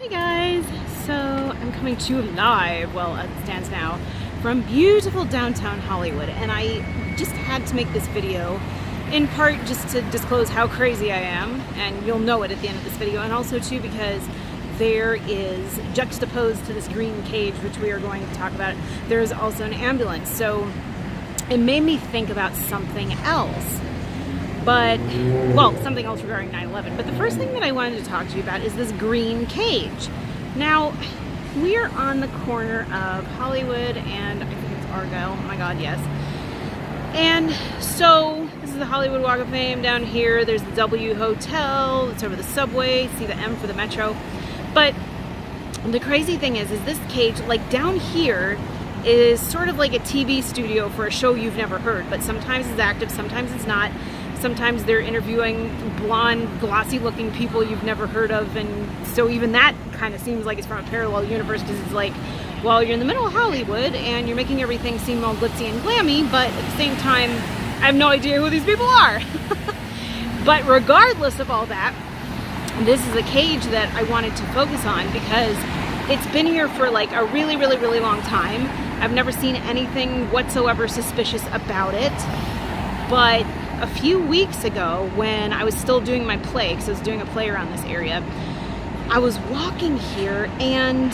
Hey guys, so I'm coming to you live, well as it stands now, from beautiful downtown Hollywood, and I just had to make this video in part just to disclose how crazy I am, and you'll know it at the end of this video, and also too because there is juxtaposed to this green cage, which we are going to talk about, there is also an ambulance. So it made me think about something else. But, well, something else regarding 9/11. But the first thing that I wanted to talk to you about is this green cage. Now, we are on the corner of Hollywood and I think it's Argyle. Oh my God, yes. And so, this is the Hollywood Walk of Fame down here. There's the W Hotel. It's over the subway. See the M for the Metro. But the crazy thing is this cage, like down here, is sort of like a TV studio for a show you've never heard. But sometimes it's active, sometimes it's not. Sometimes they're interviewing blonde, glossy-looking people you've never heard of, and so even that kind of seems like it's from a parallel universe, because it's like, well, you're in the middle of Hollywood, and you're making everything seem all glitzy and glammy, but at the same time, I have no idea who these people are. But regardless of all that, this is a cage that I wanted to focus on, because it's been here for like a really, really, really long time. I've never seen anything whatsoever suspicious about it, but a few weeks ago, when I was still doing my play, because I was doing a play around this area, I was walking here and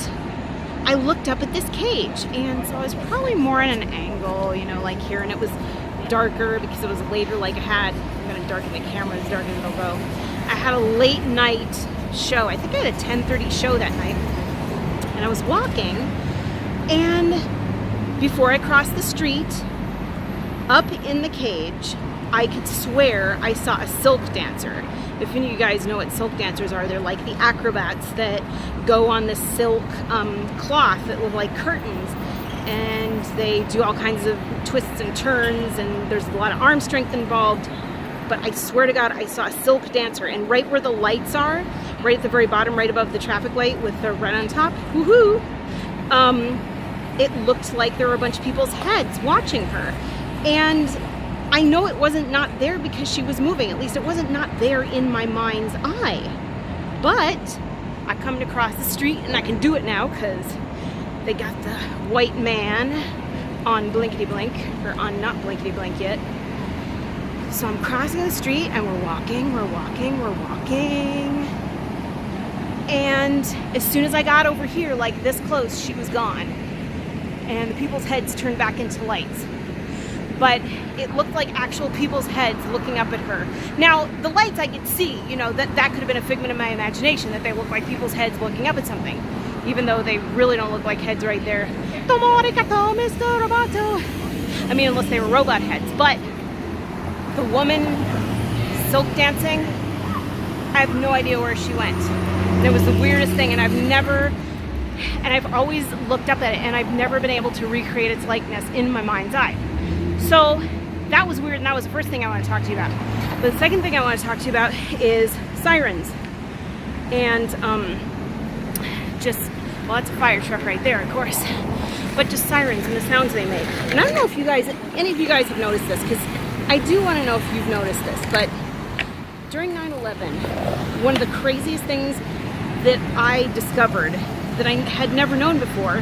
I looked up at this cage, and so I was probably more at an angle, you know, like here, and it was darker because it was later, like I'm gonna darken the camera as dark as it'll go. I had a late night show. I think I had a 10:30 show that night, and I was walking, and before I crossed the street, up in the cage, I could swear I saw a silk dancer. If any of you guys know what silk dancers are, they're like the acrobats that go on this silk cloth that look like curtains, and they do all kinds of twists and turns, and there's a lot of arm strength involved. But I swear to God, I saw a silk dancer, and right where the lights are, right at the very bottom, right above the traffic light with the red on top, woohoo, it looked like there were a bunch of people's heads watching her. And I know it wasn't not there because she was moving. At least it wasn't not there in my mind's eye. But I come to cross the street, and I can do it now because they got the white man on blinkety blink, or on not blinkety blink yet. So I'm crossing the street, and we're walking. And as soon as I got over here, like this close, she was gone. And the people's heads turned back into lights. But it looked like actual people's heads looking up at her. Now, the lights I could see, you know, that could have been a figment of my imagination, that they look like people's heads looking up at something, even though they really don't look like heads right there. I mean, unless they were robot heads. But the woman silk dancing, I have no idea where she went. And it was the weirdest thing, and I've always looked up at it, and I've never been able to recreate its likeness in my mind's eye. So that was weird, and that was the first thing I want to talk to you about. But the second thing I want to talk to you about is sirens. And well, that's a fire truck right there, of course. But just sirens and the sounds they make. And I don't know if any of you guys have noticed this, because I do want to know if you've noticed this. But during 9/11, one of the craziest things that I discovered that I had never known before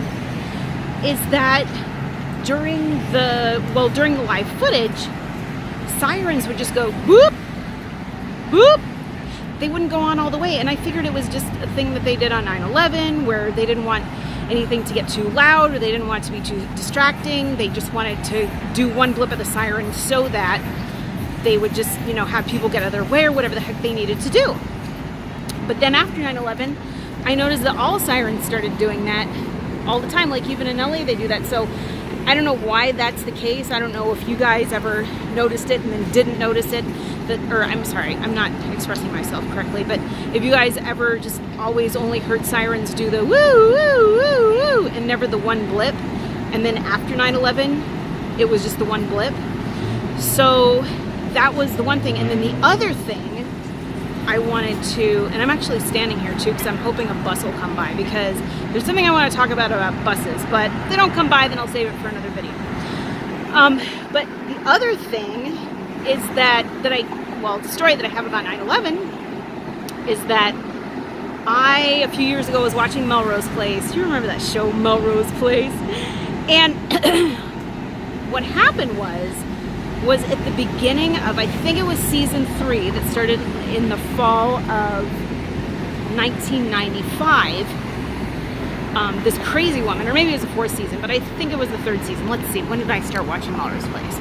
is that during the live footage, sirens would just go boop, boop. They wouldn't go on all the way, and I figured it was just a thing that they did on 9/11, where they didn't want anything to get too loud, or they didn't want it to be too distracting. They just wanted to do one blip of the siren so that they would just, you know, have people get out of their way or whatever the heck they needed to do. But then after 9/11, I noticed that all sirens started doing that all the time. Like even in LA, they do that. So I don't know why that's the case. I don't know if you guys ever noticed it and then didn't notice it. Or I'm sorry, I'm not expressing myself correctly, but if you guys ever just always only heard sirens do the woo, woo, woo, woo, and never the one blip, and then after 9/11, it was just the one blip. So that was the one thing. And then the other thing I wanted to, and I'm actually standing here too because I'm hoping a bus will come by, because there's something I want to talk about buses, but if they don't come by, then I'll save it for another video. But the other thing is the story that I have about 9/11 is that a few years ago, was watching Melrose Place. Do you remember that show, Melrose Place? And what happened was at the beginning of, I think it was season 3 that started in the fall of 1995. This crazy woman, or maybe it was the 4th season, but I think it was the 3rd season. Let's see, when did I start watching Melrose Place?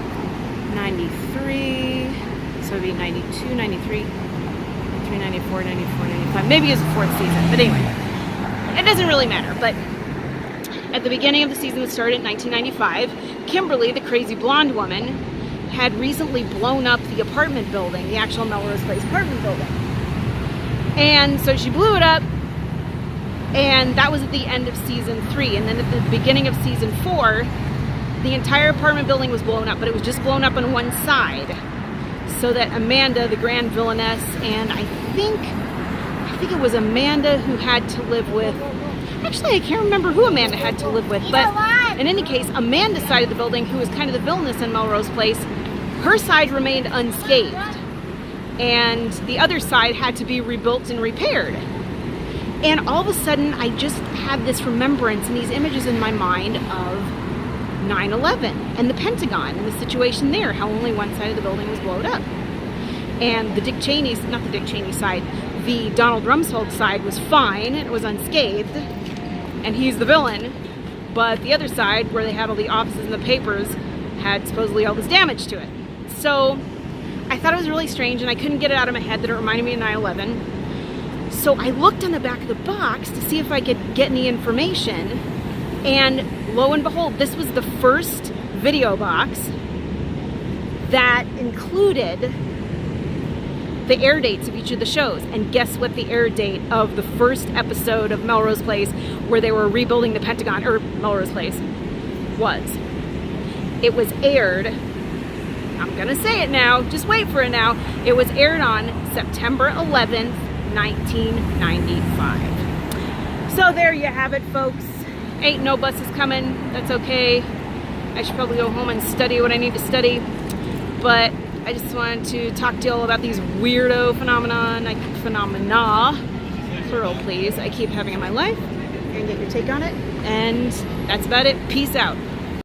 93, so it'd be 92, 93, 93, 94, 94, 95. Maybe it was the 4th season, but anyway, it doesn't really matter. But at the beginning of the season that started in 1995, Kimberly, the crazy blonde woman, had recently blown up the apartment building, the actual Melrose Place apartment building. And so she blew it up, and that was at the end of season 3. And then at the beginning of season 4, the entire apartment building was blown up, but it was just blown up on one side. So that Amanda, the grand villainess, and I think it was Amanda who had to live with, actually I can't remember who Amanda had to live with, but in any case, Amanda's side of the building, who was kind of the villainess in Melrose Place, her side remained unscathed. And the other side had to be rebuilt and repaired. And all of a sudden, I just had this remembrance and these images in my mind of 9/11 and the Pentagon and the situation there, how only one side of the building was blown up. And the Dick Cheney's, not the Dick Cheney side, the Donald Rumsfeld side was fine, it was unscathed, and he's the villain. But the other side, where they had all the offices and the papers, had supposedly all this damage to it. So I thought it was really strange, and I couldn't get it out of my head that it reminded me of 9/11. So I looked on the back of the box to see if I could get any information, and lo and behold, this was the first video box that included the air dates of each of the shows. And guess what the air date of the first episode of Melrose Place, where they were rebuilding the Pentagon, or Melrose Place, was? It was aired, I'm gonna say it now, just wait for it now, it was aired on September 11th, 1995. So there you have it, folks. Ain't no buses coming, that's okay. I should probably go home and study what I need to study, but I just wanted to talk to you all about these weirdo phenomena, plural please, I keep having in my life, and get your take on it, and that's about it. Peace out.